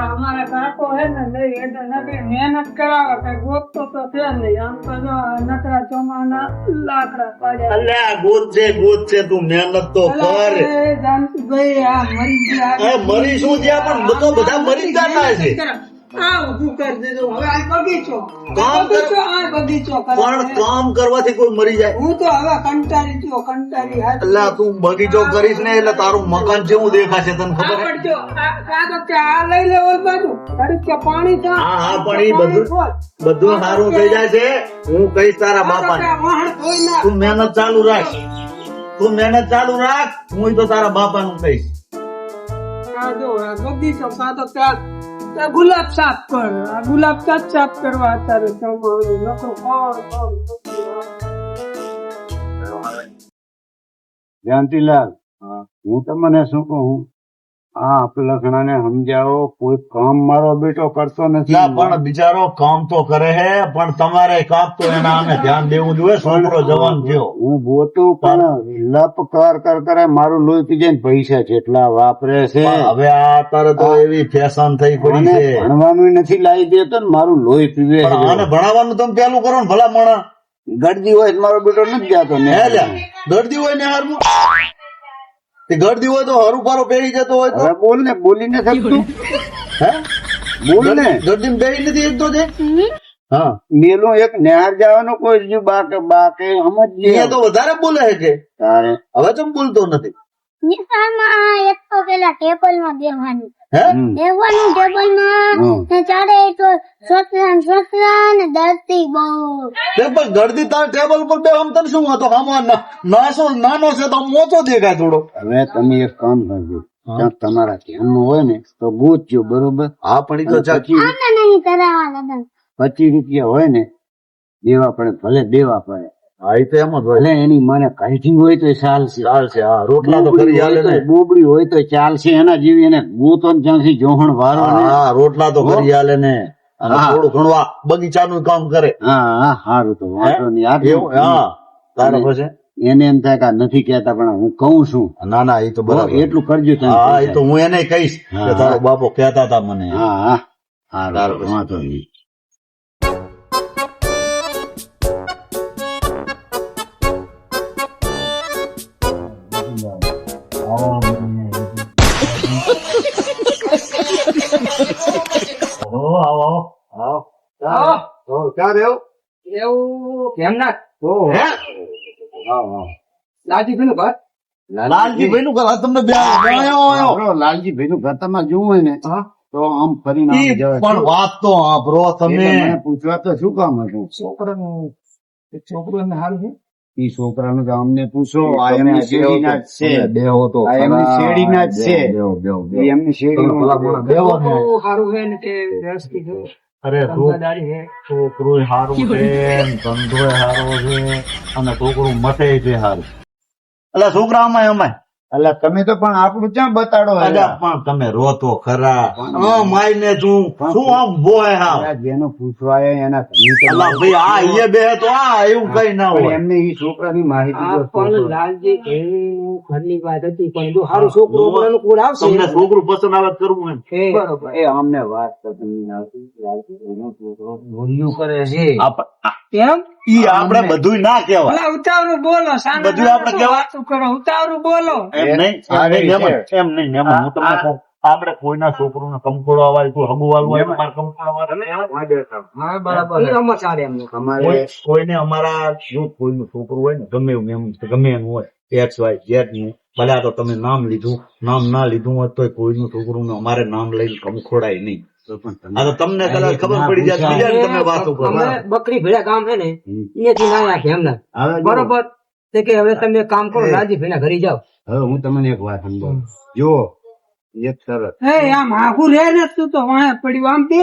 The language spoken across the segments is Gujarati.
અમારા કાકો હે ને નહીં એટલે નકરી મહેનત કરાવે કઈ ગોતતો તો છે નહીં. આમ તો જો નકરા ચોમાના લાકડા પાડ્યા. અલ્યા ગોત છે તું મહેનત તો કર. જાનકીભાઈ આ મરી ગયા. મરી શું ગયા પણ બધો બધા મરી જ જતા છે. આ ઊભું કરી દીધું. હવે આ બગીચો કામ કર. આ બગીચો કરે. પણ કામ કરવાથી કોઈ મરી જાય? હું તો હવે કંટાળી હાથ. અલ્યા તું બગીચો કરીશ ને એટલે તારું મકાન જેવું દેખાશે તને ખબર હે? પડજો આ તો કે આ લઈ લે ઓલ બાજુ તારું કે પાણી છે. હા પણ એ બધું સારું થઈ જાય છે. હું કહીશ તારા બાપાને. તું મહેનત ચાલુ રાખ. હું તો તારા બાપાનું કહીશ. આ જો આ બગીચો સાદો ત્યાં ગુલાબ સાફ કર. આ ગુલાબ સાફ કરવા અત્યારે જમવાનું નકરું કોણ જયંતીલાલ, હું તમને શું કહું, આ લખણાને સમજાવો, કોઈ કામ મારો બેટો કરતો નથી. પણ બિચારો કામ તો કરે હે પણ તમારે કામ તો એના અમે ધ્યાન દેવું જોઈએ. છોકરો જવાન થયો. હું ગોતું પણ લપ કર કરે મારું લોહી પી જાય ને પૈસા જેટલા વાપરે છે. હવે આ અત્યારે તો એવી ફેશન થઈ પડી મને છે. ભણવાનું નથી લાવી દેતો ને મારું લોહી પીવે છે. અને ભણાવવાનું તમે પેલું કરો ને ભલા મણા. ગરદી હોય તો મારો બેટો નથી જતો ને. ગરદી હોય ને હારમાં ગરદી હોય તો હરું પારો પહેરી જતો હોય તો બોલ ને, બોલી ને શકતું. હે બોલ ને. ગરદી પહેરી નથી એકતો છે. હા મેલું એક નેહાર જવાનું કોઈ જ બાકે સમજીએ એ તો વધારે બોલે છે કે તારે હવે તો બોલતો નથી. નિશાળમાં એક તો પેલા ટેબલમાં બેસવાનું હે ટેબલમાં ચારે તો સોસરા ને દર્દી બહુ પણ ગરદી તાર ટેબલ ઉપર બે આમ તને શું હતો આમાં નાનો છે તો મોટો દેખાય થોડો. હવે તમે એક કામ કરજો, ક્યાંક તમારા ધ્યાનમાં હોય ને તો ગોતજો, બરોબર? હા પણ ઈ તો આને નહીં કરાવવા લગન 25 રૂપિયા હોય ને દેવા પડે, ભલે દેવા પડે. હા એ તો એમ જ હોય. ભલે એની મને કાઢી હોય તો ચાલશે. હા રોટલા તો કરી હાલે ને. બોબડી હોય તો ચાલશે. એના જેવી એને ગોતો ને જ્યાંથી જોહણ વારો ને. હા રોટલા તો કરી હાલે ને. અને થોડું ઘણું આ બગીચાનું કામ કરે. હા સારું તો વાંધો નહીં. એવું હા તારે પછી એને એમ થાય કે આ નથી કેતા પણ હું કહું છું. ના એ તો બરાબર. એટલું કરજો તમે. હા એ તો હું એને કહીશ કે તારો બાપો કહેતા હતા મને. હા વાંધો નહીં. એવું કેમ ના લાલજીભાઈ નું ઘર તમને લાલજીભાઈ નું ઘર તમારે જોવું હોય ને તો આમ ફરીને આમ જવાય. પણ વાત તો સાંભળો તમે. એટલે મને પૂછવા તો શું કામ હતું? છોકરું સારું છે. ઈ છોકરાનું તો અમને પૂછો. આ એમની શેરડીના જ છે. બેહો તો આ એમની શેરડીના જ છે. ઈ એમની શેરડીનું સારું છે ને તે વ્યવસ્થિત છે. અરે ધંધાદારી છે. છોકરું સારું છે, ધંધો સારો છે અને છોકરું મટે છે સારું. એટલે છોકરામાં અમાય એટલે તમે તો પણ આપણું ક્યાં બતાડો? પણ તમે રો તો ખરા. માય ને શું આમ બોય હા જેનો પૂછવાય એના ભાઈ આ એ બે તો આ એવું કઈ ના હોય. એમને ઈ છોકરાની માહિતી આ પણ લાલજી ઘરની વાત હતી પણ જો સારું છોકરું અનુકૂળ આવશે. તમને છોકરું પસંદ આવે તો કરવું એમ. બરોબર. એ અમને વાત કરતી આવતી. એનો છોકરો ભૂલ્યું કરે છે. કેમ ઈ આપણે બધું ના કહેવાય. ભલા ઉતાવળું બોલો. બધું આપણે કહેવાય. વાતું કરો ઉતાવળું બોલો. એમ નહીં હું તમને કહું આપણે કોઈના છોકરું ને કંકોડો અવાજ કોઈ હગુવાલ હોય એમાં કંકોડો અવાજ હા બરાબર. એ અમર સારે એમનું કોઈને અમારા જો કોઈનું છોકરું હોય ને ગમે એવું ગમે એનું હોય XY Z નું ભલે તો તમે નામ લીધું નામ ના લીધું હોય તો કોઈનું છોકરું ને અમારે નામ લઈને કંકોડાય નહીં. આ તો તમને કદાચ ખબર પડી જાય બીજા તમે વાતો કરો. બકરી ભેડા ગામ છે ને અહીંયાથી ના નાખે એમને બરોબર તે કે હવે તમે કામ કરો રાજી ભેડા ઘરે જાઓ. હવે હું તમને એક વાત સમજાવું. જો એક સરસ આમ આખું રે ને તું તો વાંહે પડ્યું આમ બે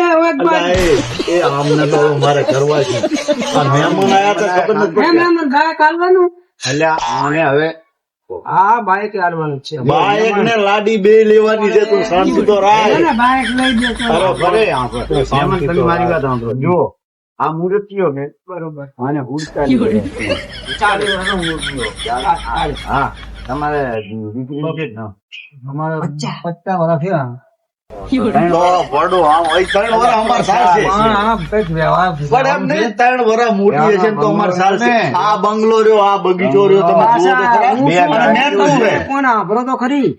એ આમને તો મારે કરવા છે. આ મહેમાન આયા તો ખબર નથી મહેમાન ગાય કાઢવાનું. એટલે આને હવે હા બાઈક લાવવાનું છે. બાઈક ને લાડી બે લેવાની છે. તું શાંતિ તો રાખ. બાઈક લઈ દેતો. તમે મારી વાત સાંભળો. જો આ મૂર્તિઓ ને બરોબર આને ઉડતા હા તમારે દીકરી છે ને? અમારે 50 વર્ષ થયા. તો વડો આમ અહીં 3 વર્ષ અમારે ચાલશે. પણ એમ નહીં, 3 વર્ષ મોટી હશે ને તો અમારે ચાલશે. આ બંગલો રહ્યો, આ બગીચો રહ્યો, તમે જુઓ તો ખરા. અને મેં કહ્યું રે. કોણ આભરો તો ખરી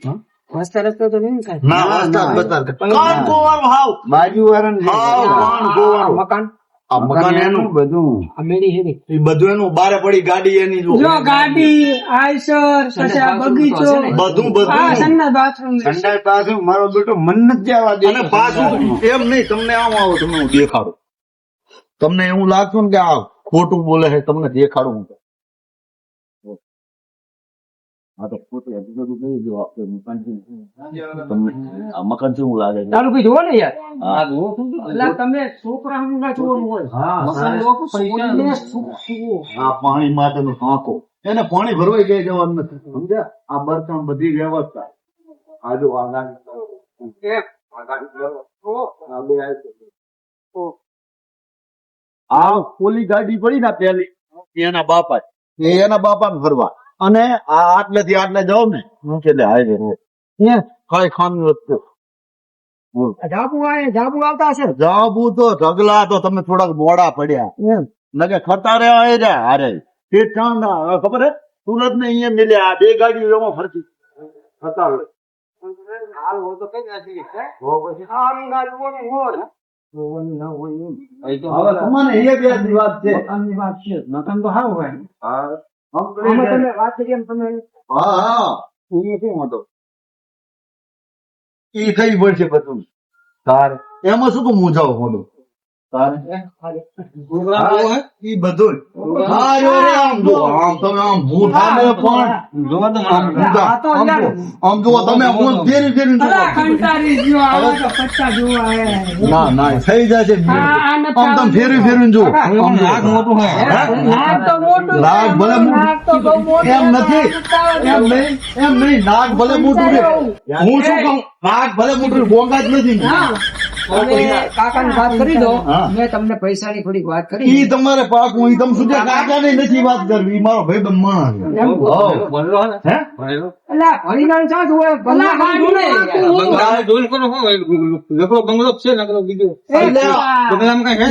રસ્તા રસ્તા તો નહીં કાંઈ. ના, વાસ્તા જ બતા. કાન ગોવાનું હાવ. બાજુ વાળા હાવ કાન ગોવાનું. મકાન આ મકાન એનું, બધું આ મેળી હેરી. એ બધું એનું. બારે પડી ગાડી એની. જો ગાડી આઈસર પછી આ બગીચો બધું આ સંડાસ બાથરૂમ ઠંડા પાછું મારો બેટો મન નથી જવા દે. અને પાછું એમ નહીં, તમને આમ આવો, તમને હું દેખાડું. તમને એવું લાગતું ને કે આ ખોટું બોલે છે, તમને દેખાડું હું. હા તો ખોટું એપિસોડ કહી દો આપણે મકાન છે. તમને આ મકાન શું લાગે છે? તારું કઈ જોવો ને યાર હા. એટલે તમે છોકરા હમણાં જોવાનું હોય મકાન લોકો પૈસાને સુખ સુવો. આ પાણી માટેનો ટાંકો, એને પાણી ભરવાઈ જાય જવાનું નથી, સમજ્યા? આ બર્તન બધી વ્યવસ્થા. આ જો આ ગાડી. આ ઓલી ગાડી પડી ને પેલી, એના બાપા જ. એના બાપા ને ભરવા. અને આ આટલેથી આટલે જાવ ને એટલે હાઈવે રોડ, કઈ ખામી વધતું. જાબુ આવતા હશે જાબુ તો ઢગલા તો તમે થોડાક મોડા પડ્યા નકે ખરતા રહ્યા હોય રહ્યા. અરે તે ચાંદા હવે ખબર હે સુરત ને અહીંયા મિલ્યા આ 2 ગાડીઓ એમાં ફરતી ખરતા હોય. હવે તમને એ બે જ વાત છે. મકાન તો હાવ હોય હા આમાં તમે વાત કરી એમ તમે હા એ શું હતો એ થઈ પડશે બધું તારે એમાં શું તું મૂંઝાવ મોઢું તારે ઈ બધું હા જો રે આમ જો આમ તમે આમ ભૂઠાને પણ જો તો આમ ભૂઠા આમ જો તમે હું ફેરી ફેરી અલા કંટાળી ગયો આવા તો પત્તા જોવા આયા ના ના થઈ જશે આમ તમે ફેરી ફેરી જો આમ નાક મોટું હે નાક તો મોટું નાક ભલે નાક તો બહુ મોટું એમ નથી એમ નહીં નાક ભલે મોટું રે હું શું કહું નાક ભલે મોટું ગોંગા જ નથી તમે કાકાની વાત કરી દો હા. મેં તમને પૈસાની થોડીક વાત કરી ઈ તમારે પાકું ઈ તમે શું કે કાકાને નથી વાત કરવી ઈ મારો ભાઈબંધ માણસ છે. એમ હોવ. હે? અલા ભરીનાર ચા જોવે ભલા ખાધું ને એટલે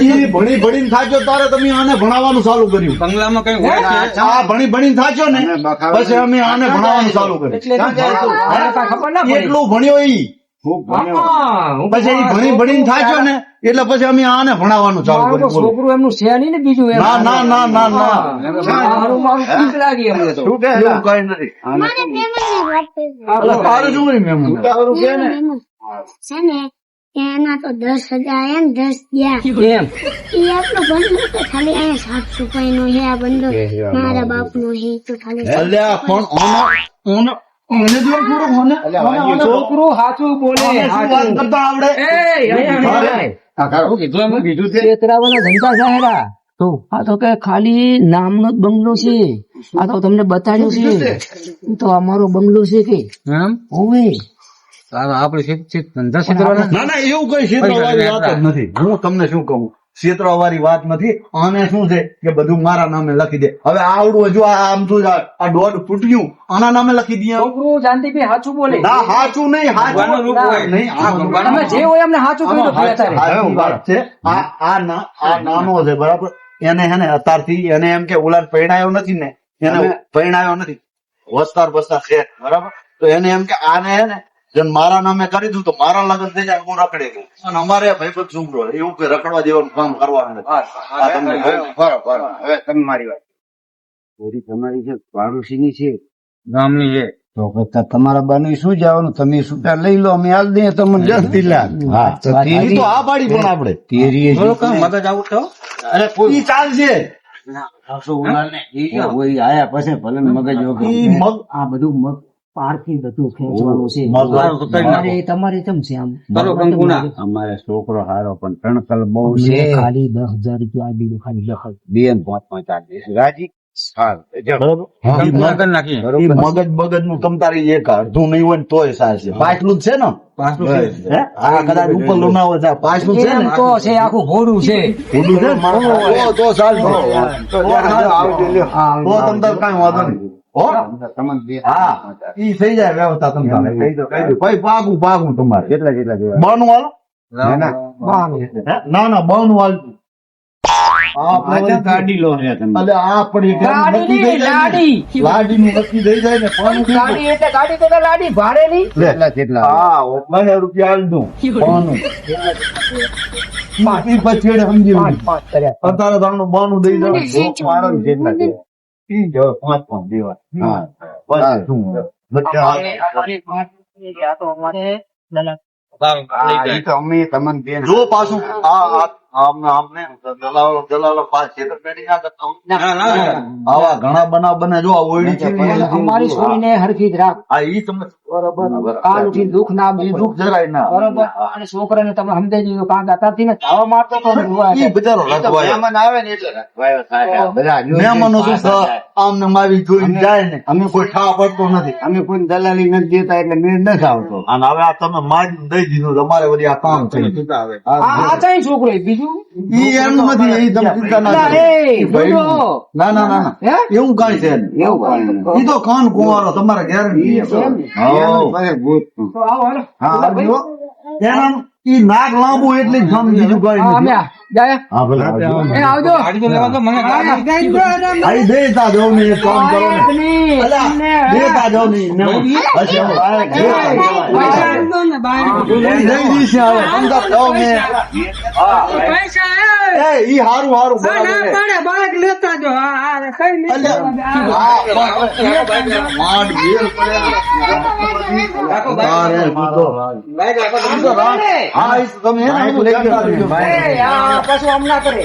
ઈ ભણી ભણીને થાચો તારે તમે આને ભણાવવાનું ચાલુ કર્યું. આ ભણી ભણીને થાચો ને પછી અમે આને ભણાવવાનું ચાલુ કર્યું. એટલે ખબર ના પડી એટલું ભણ્યો ઈ ખૂબ ભણ્યો. પછી ઈ ભણી ભણીને થાચો ને એટલે પછી અમે આને ભણાવવાનું ચાલુ મારું તો કર્યું. બોલો. છોકરું એમનું છે નહીં ને બીજું એમ ના ના ના ના ના મારું મારું ઠીક લાગી અમને તો શું કહે એવું કઈ નથી. મારે મહેમાનની વાત કરી દો. એટલે તારે શું હોય મેમ? તારું કે ને મહેમાન છે ને એના તો 10,000 એમ 10 ગયા એમ ઈ આટલું બંધ તો ખાલી અહીંયા 700 નો છે આ બંધો મારા બાપ નો છે તો ખાલી અલ્યા પણ ઓને જો થોડું ઓને છોકરું સાચું બોલે ઓને શું વાત કરતા આવડે? છેતરાવાના ધંધા જાહેરા તો આ તો કે ખાલી નામનો જ બંગલો છે આ તો તમને બતાડ્યું છે ઈ તો અમારો બંગલો છે કે હોવે ના ના એવું કઈ ક્ષેત્રવાળી વાત જ નથી. હું તમને શું કહું ક્ષેત્રવાળી વાત નથી. આને શું છે કે બધું મારા નામે લખી દે. હવે આવડું હજુ આમ શું આ દોઢ ફૂટ્યું આના નામે લખી દઈએ. છોકરું જાનતીભાઈ સાચું બોલે ના સાચું નહીં સાચું નહીં. તમે જે હોય એમને સાચું કહી દો અત્યારે. સાચી વાત છે. આ નાનો છે બરાબર. એને હે ને અત્યારથી એને એમ કે ઓલા પરણાયો નથી ને એને પરણાયો નથી વસ્તાર બસ્તાર છે બરાબર. તો એને એમ કે આને હે ને જેમ મારા નામે કરી દઉં તો મારા લગ્ન થઈ જાય હું રખડે ગયું. અને અમારે ભાઈબંધ છોકરો એવું કે રખડવા જેવાનું કામ કરવાનું નથી. આ તમને કહ્યું. બરોબર હવે તમે મારી વાત પૂરી તમારી છે પાડોશીની છે ગામની છે તો કરતા તમારા બાનું શું જવાનું તમે છૂટા લઈ લો અમે હાલ દઈએ તમને જલ્દી લા હા તો ઈ તો આ પાડી પણ આપણે તેરી મગજ આવું તો અરે ઈ ચાલશે. આયા પછી ભલે મગજ વગર ઈ મગ આ બધું મગ પારથી બધું ખેંચવાનું છે તમારે કેમ છે આમ અમારે છોકરો હારો પણ તણકલ બહુ મેં છે ખાલી 10,000 રૂપિયા આપી દીધું ખાલી 10,000 બે ને 5 ચાર્જીસ રાજી બરોબર. ઈ મગજ બગજ નું તમ તારી એક અડધું નહીં હોય ને તોય ચાલશે. પાછલું જ છે ને હે? આ કદાચ ઉપર લુનાવો છે પાછલું છે ને તો છે આખું ઘોડું છે ઊંડું છે ને? તો ચાલશે. તો તમ તાર કાંઈ વાંધો નહીં. હો તમને બે હા ઈ થઈ જાય વ્યવસ્થા તમે કહી દો ભાઈ પાકું તમારે કેટલા જેટલા બાનું હાલો ના ના ના ના બાનું હાલ ગાડી લો છે તમે અલે આ પડી ગાડી નહીં, લાડી. લાડી નું નક્કી થઈ જાય ને પાનું ગાડી એટલે ગાડી તો લાડી ભારેલી. કેટલા જેટલા હા 1000 રૂપિયા હાલ દઉં પાનું ઈ પછી સમજી પાંચ પાંચ કર્યા. અત્યારે તમને બાનું દઈ દઉં મારો ને જેટલા છે ઈ જ 5 દેવા હા બસ શું બધા ઈ તો અમે તમને બે જો પાછું આમને દલાલો પાસ છેતરપિંડી ના કરતા હું. આવા ઘણા બનાવ બને જો આ ઓયડી છે ને અમારી છોરીને હરખી જ રાખ. આ ઈ તમને બરોબર. કાલ ઉઠીને દુઃખ ના ઈ આપવું. દુઃખ જરાય ના બરોબર. અને છોકરાને તમે સમજાઈ દીધું કાં દાતાથી ને ધાવા મારતો તો ને જોવા ઈ બચારો લખવાય મહેમાન આવે ને એટલે રખવાયો થાય બધા મહેમાનો શું આમને મારી જોઈને જાય ને અમે કોઈ ઠા પડતો નથી અમે કોઈ દલાલી નથી દેતા એટલે મેળ નથી આવતો અને હવે આ તમે મારી દઈ દીધું તમારે વળી આ કામ છે આ કઈ છોકરો બીજું ઈ એનું નથી ઈ તમે ચિંતા ના ના, કરો એ, ઈ ભાઈ બોલો. ના ના ના ના હે? એવું કાંઈ છે નહીં. એવું કાંઈ ઈ તો કાન કુંવારો તમારે ગેરંટી છે. હાઉ. તો આવો હાલો. હા આવજો. એનામ ઈ નાક લાંબુ એટલે જ કામ બીજું કાંઈ હા, અમે નથી. આ. જાય. હા ભલે આવજો. એ આવજો. આઈ દેતા જાઓ ને એક કામ કરો ને. નહીં. અલા, દેતા જાઓ ને ને હશે એમ બાળક દેતા જવાય. દઈ દીશે હવે સમજા જાઓ ને. હા. એ ઈ હારું હારું બરાબર છે. અલ્યા, માંડ ઘેર પડ્યા. તારે કૂદો. હા, ઈ તમે એને બધું લઈ ગયા. એ, આ પાછું આમ ના કરે.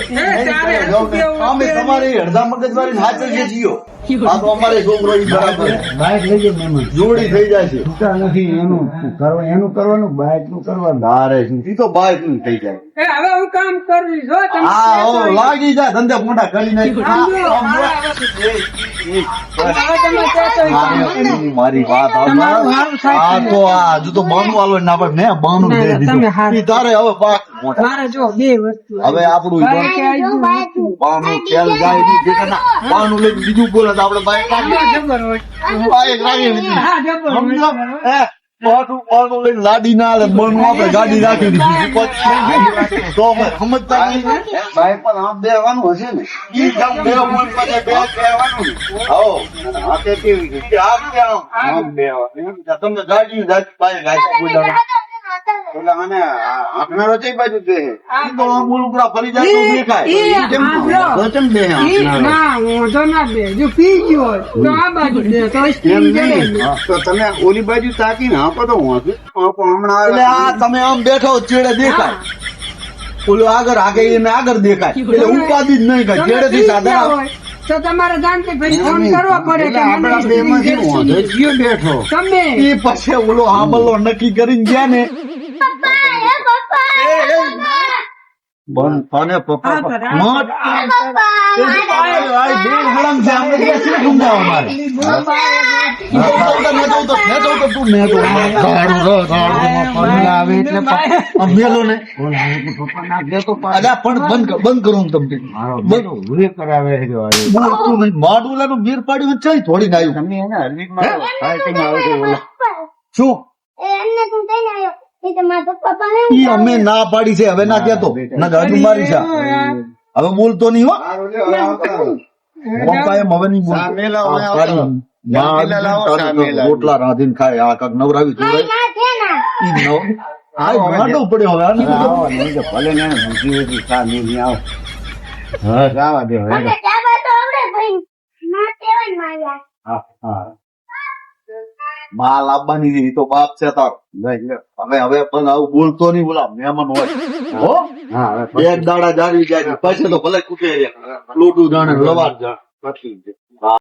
અમે તમારી અડધા મગજવાળી હાચર છે જીઓ. આ તો અમારે છોકરો ઈ બરાબર છે. બાઇક લઈ જાય મહેમાન જોડી થઈ જાય છે. છૂટા નથી એનું કરવાનું બાઇક નું કરવાનું તારે શું? ઈ તો બાઈક નું થઈ જાય. હા, ઓ, લાગી જાય ધંધે મોટા કરી નાખી. મારી વાત આ તો આ હજુ તો બાનું આલો ના પડે મેં બાનું દે દીધું ઈ તારે હવે બાક મોટા હવે આપણું ઈ બાનું તેલ જાય ઈ જે ના બાનું લઈને બીજું બોલે તો આપણે બાઈક બાઈક રાખી સમજો હે બાનું લઈને લાડી ના હાલે બાનું આપણે ગાડી રાખી દીધી તો અમે સમજતા નહીં બાઇક પર આમ બેવાનું હશે ને ઈ કામ બે ફોન માં બે કહેવાનું આવો હાથે કેવી છે આમ કેમ આમ બેવાનું તમને ગાડી બાઈક ગાડી બોલાવો એટલે મને આપનારો છે બાજુ દે ઈ તો આમ બોલુકડા ફરી જાય તો દેખાય વચન બે તો તમે ઓલી બાજુ તાકીને આપો તો હું હમણાં એટલે આ તમે આમ બેઠો ચેડે દેખાય ઓલું આગળ એને આગળ દેખાય એટલે ઉપાધિ જ નહીં કાંઈ ચેડેથી સાધન આવે. તો તમારે જાણતી ફરી ફોન કરવો પડે કે આપડા બે માંથી હું જીઓ બેઠો તમે ઈ પછી ઓલો હામલો નક્કી કરીને ગયા ને બંધ થાને પપ્પા મત હળંગ છે આપણે બે શું સમજાવો મારે મેલો ને અલ્યા પણ બંધ કરો હું તમને ભૂરે કરાવે છે બોલતું નહીં માડુલાનું બીર પાડ્યું છે થોડી ના આવ્યું તમે એને હરવીક મારો ફાઇટિંગ આવે છે ઓલા શું એમને તું કઈ આવ્યો એ તો મારા પપ્પા પાસે ઈ અમે ના પાડી છે હવે ના કહેતો ના હજુ મારી છે હવે બોલતો નહીં હો પપ્પા એમ હવે નહીં સામેલા હોય બોલતો આવતો. સામેલા લાવો, સામેલા. રોટલા રાંધીને ખાય આ કાક નવરાવી કઈ જોડાય ના છે ના ઈ નવ આ વાંધો પડ્યો હવે આની બધું. આવો નહીં તો ભલે ને ભૂસી હતી ચા નહીં આવો હા જવા દે હવે મને ચાબા તો આવડે ભાઈ ના તેવાય માર્યા હા હા માલ આપવાની છે, ઈ તો બાપ છે તારો લઈ લો હવે પણ આવું બોલતો નહીં બોલા મહેમાન હોય હો હા હવે એક દાડા જાવી જાય પછી તો ભલે કૂટે લોટું જાણે લવાર જાણે પછી